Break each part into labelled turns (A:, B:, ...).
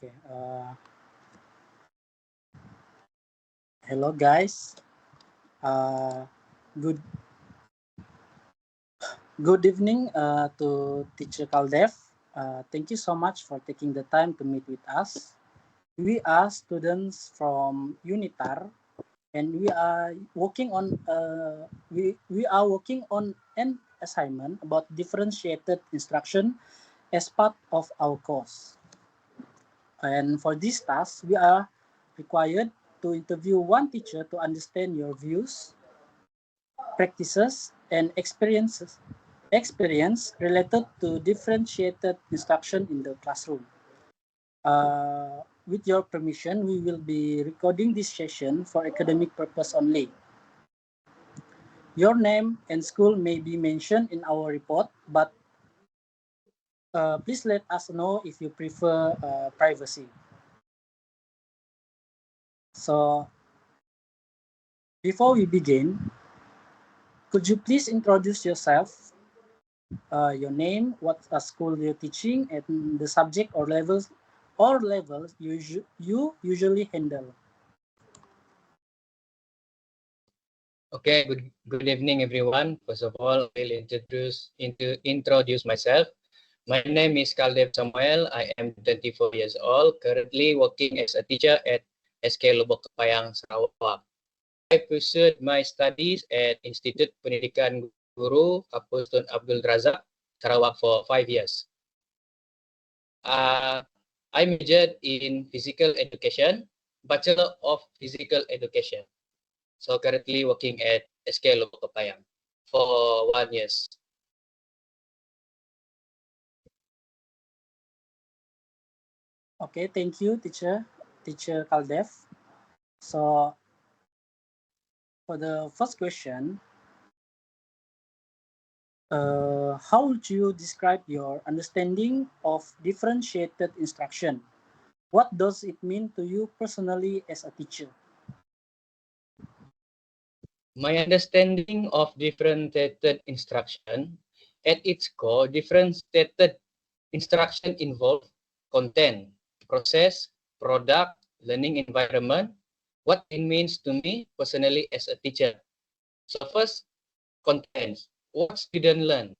A: Okay. Hello, guys. Uh, good good evening to Teacher Kaldev. Thank you so much for taking the time to meet with us. We are students from Unitar, and we are working on an assignment about differentiated instruction as part of our course. And for this task, we are required to interview one teacher to understand your views, practices, and experience related to differentiated instruction in the classroom. With your permission, we will be recording this session for academic purpose only. Your name and school may be mentioned in our report, but please let us know if you prefer privacy. So, before we begin, could you please introduce yourself, your name, what school you're teaching, and the subject or levels you usually handle?
B: Okay, good evening, everyone. First of all, I'll introduce myself. My name is Kaldev Samuel. I am 24 years old, currently working as a teacher at SK Lubuk Kepayang, Sarawak. I pursued my studies at Institut Pendidikan Guru Kampus Tun Abdul Razak, Sarawak for 5 years. I majored in physical education, Bachelor of Physical Education. So currently working at SK Lubuk Kepayang for 1 year.
A: Okay, thank you, Teacher Kaldev. So, for the first question, how would you describe your understanding of differentiated instruction? What does it mean to you personally as a teacher?
B: My understanding of differentiated instruction, at its core, differentiated instruction involves content, process, product, learning environment. What it means to me personally as a teacher. So first, content. What students learn.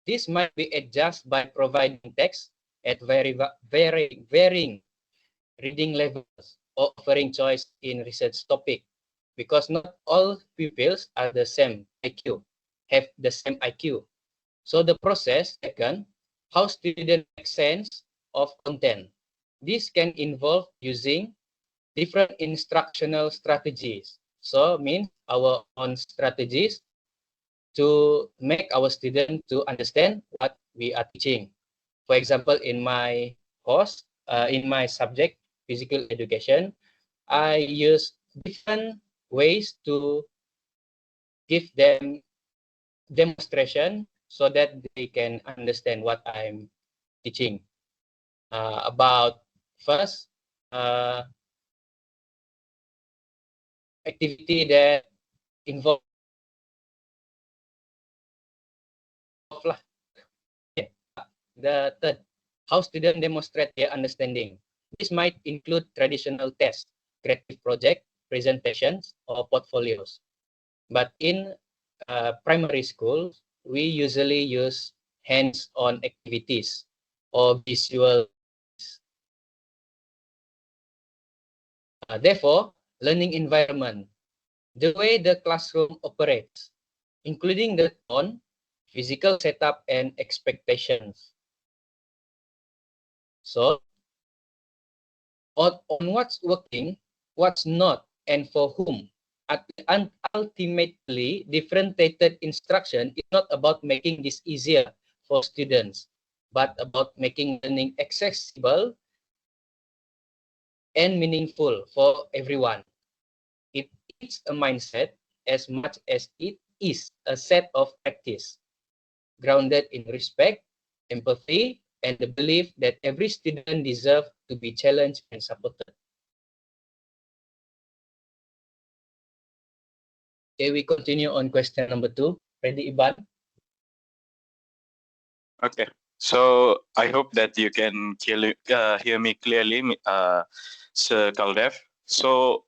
B: This might be adjusted by providing text at varying reading levels or offering choice in research topic, because not all pupils are the same IQ, have the same IQ. So the process, second, how students make sense of content. This can involve using different instructional strategies. So means our own strategies to make our students to understand what we are teaching. For example, in my course, in my subject, physical education, I use different ways to give them demonstration so that they can understand what I'm teaching. About first, activity that involve the third, how students demonstrate their understanding. This might include traditional tests, creative project, presentations, or portfolios. But in primary school, we usually use hands-on activities or visual. Therefore, learning environment, the way the classroom operates, including the tone, physical setup, and expectations. So, on what's working, what's not, and for whom. And ultimately, differentiated instruction is not about making this easier for students, but about making learning accessible and meaningful for everyone. It is a mindset as much as it is a set of practice, grounded in respect, empathy, and the belief that every student deserves to be challenged and supported. Okay, we continue on question number 2. Ready, Iban?
C: Okay. So I hope that you can hear me clearly, Sir Kaldev. So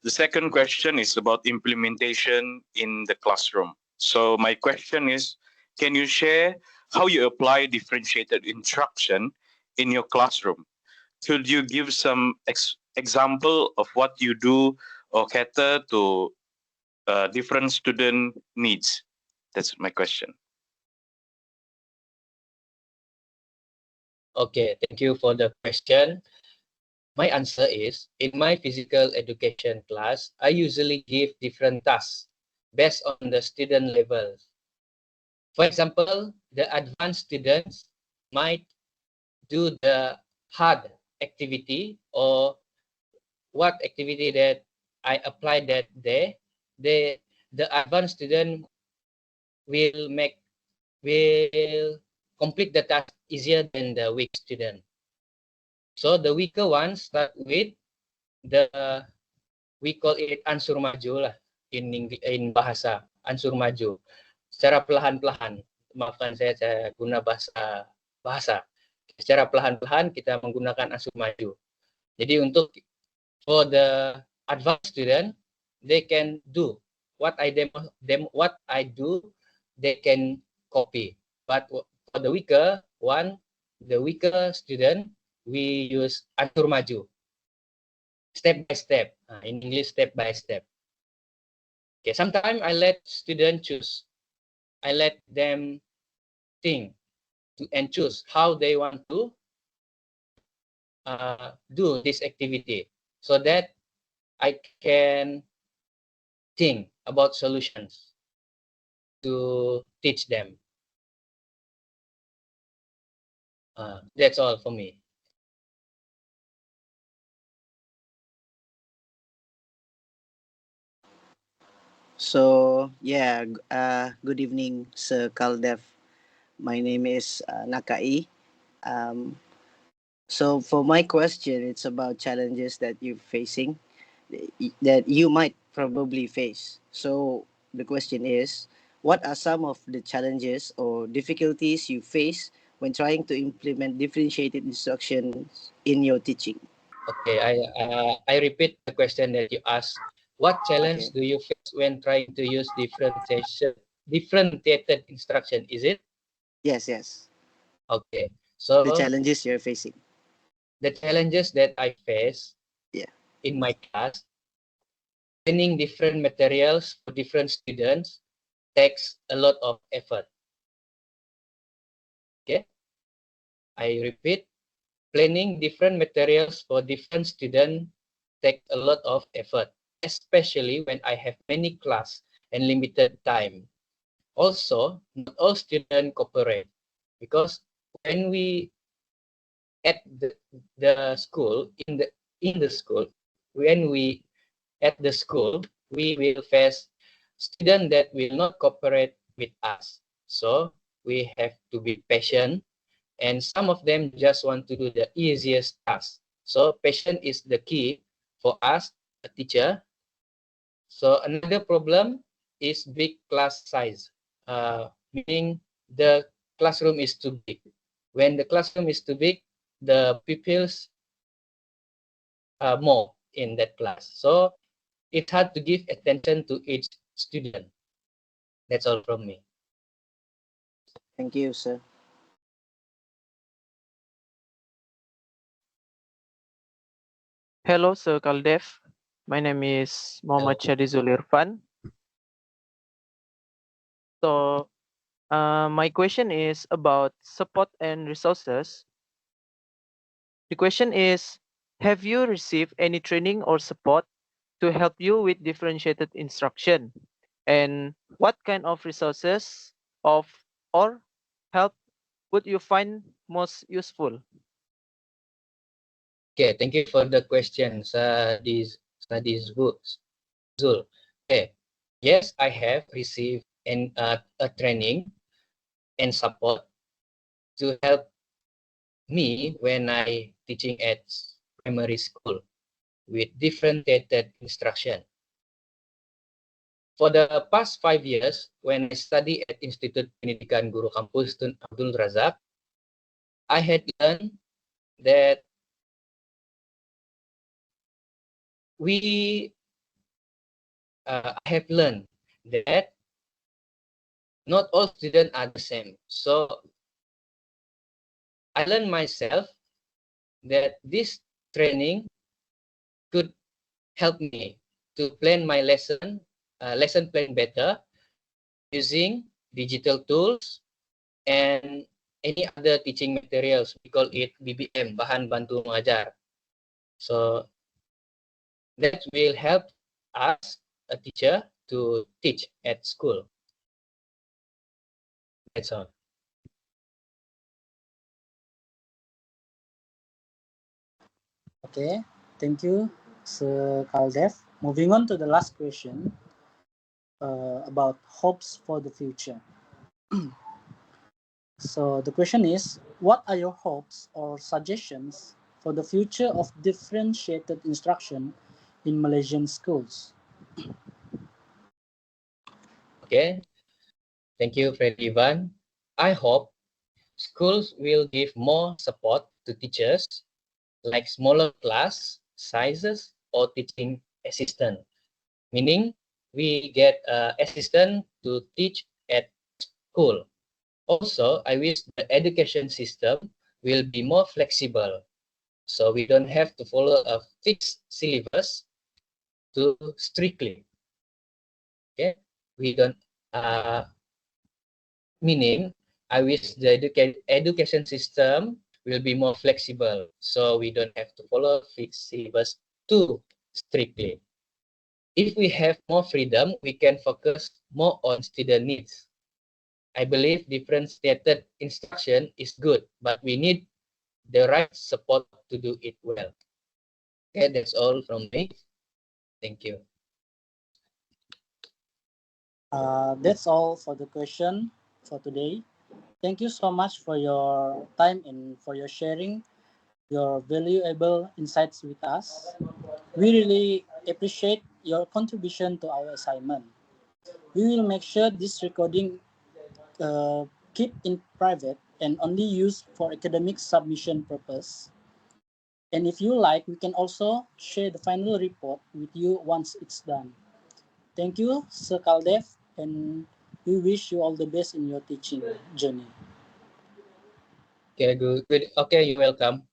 C: the second question is about implementation in the classroom. So my question is, can you share how you apply differentiated instruction in your classroom? Could you give some example of what you do or cater to different student needs? That's my question.
B: Okay, thank you for the question. My answer is, in my physical education class, I usually give different tasks based on the student levels. For example, the advanced students might do the hard activity, or what activity that I apply that day, the advanced student will complete the task easier than the weak student. So the weaker ones start with the we call it ansur maju lah in bahasa, ansur maju. Secara perlahan-lahan, maafkan saya guna bahasa. Secara perlahan-lahan kita menggunakan ansur maju. Jadi untuk for the advanced student, they can do what I do, they can copy. But for the weaker student, we use ansur maju. Step by step. In English, step by step. Okay, sometimes I let students choose. I let them think and choose how they want to do this activity, so that I can think about solutions to teach them. That's all for me.
D: So yeah, good evening, Sir Kaldev. My name is Nakai. So for my question, it's about challenges that you're facing, that you might probably face. So the question is, what are some of the challenges or difficulties you face when trying to implement differentiated instructions in your teaching?
B: Okay, I repeat the question that you asked. What challenge do you face when trying to use differentiated instruction? Is it?
D: Yes.
B: Okay. So
D: the challenges you're facing.
B: The challenges that I face in my class, planning different materials for different students takes a lot of effort. Okay. I repeat, planning different materials for different students takes a lot of effort, especially when I have many class and limited time. Also, not all students cooperate, because when we at the school in the school, when we at the school, we will face students that will not cooperate with us. So we have to be patient, and some of them just want to do the easiest task. So patience is the key for us, a teacher. So another problem is big class size, meaning the classroom is too big. When the classroom is too big, the pupils are more in that class. So it's hard to give attention to each student. That's all from me.
D: Thank you, sir.
E: Hello, Sir Kaldev. My name is Muhammad Shadizul Irfan. So, my question is about support and resources. The question is, have you received any training or support to help you with differentiated instruction? And what kind of resources or help would you find most useful?
B: Okay, thank you for the question, Zul. Okay, yes, I have received a training and support to help me when I teaching at primary school with differentiated instruction. For the past 5 years, when I study at Institut Pendidikan Guru Kampus Tun Abdul Razak, I had learned that I have learned that not all students are the same. So I learned myself that this training could help me to plan my lesson plan better using digital tools and any other teaching materials. We call it BBM, Bahan Bantu Mengajar. So that will help us, a teacher, to teach at school. That's all.
A: Okay, thank you, Sir Kaldev. Moving on to the last question about hopes for the future. So the question is, what are your hopes or suggestions for the future of differentiated instruction in Malaysian schools?
B: Okay, thank you, Fred Ivan. I hope schools will give more support to teachers, like smaller class sizes or teaching assistant, meaning we get assistant to teach at school. Also, I wish the education system will be more flexible, so we don't have to follow a fixed syllabus too strictly. Okay, we don't. Meaning, I wish the education system will be more flexible, so we don't have to follow fixed syllabus too strictly. If we have more freedom, we can focus more on student needs. I believe differentiated instruction is good, but we need the right support to do it well. Okay, that's all from me. Thank you.
A: That's all for the question for today. Thank you so much for your time and for your sharing your valuable insights with us. We really appreciate your contribution to our assignment. We will make sure this recording keep in private and only used for academic submission purpose. And if you like, we can also share the final report with you once it's done. Thank you, Sir Kaldev, and we wish you all the best in your teaching journey.
B: Okay, good. Okay, you're welcome.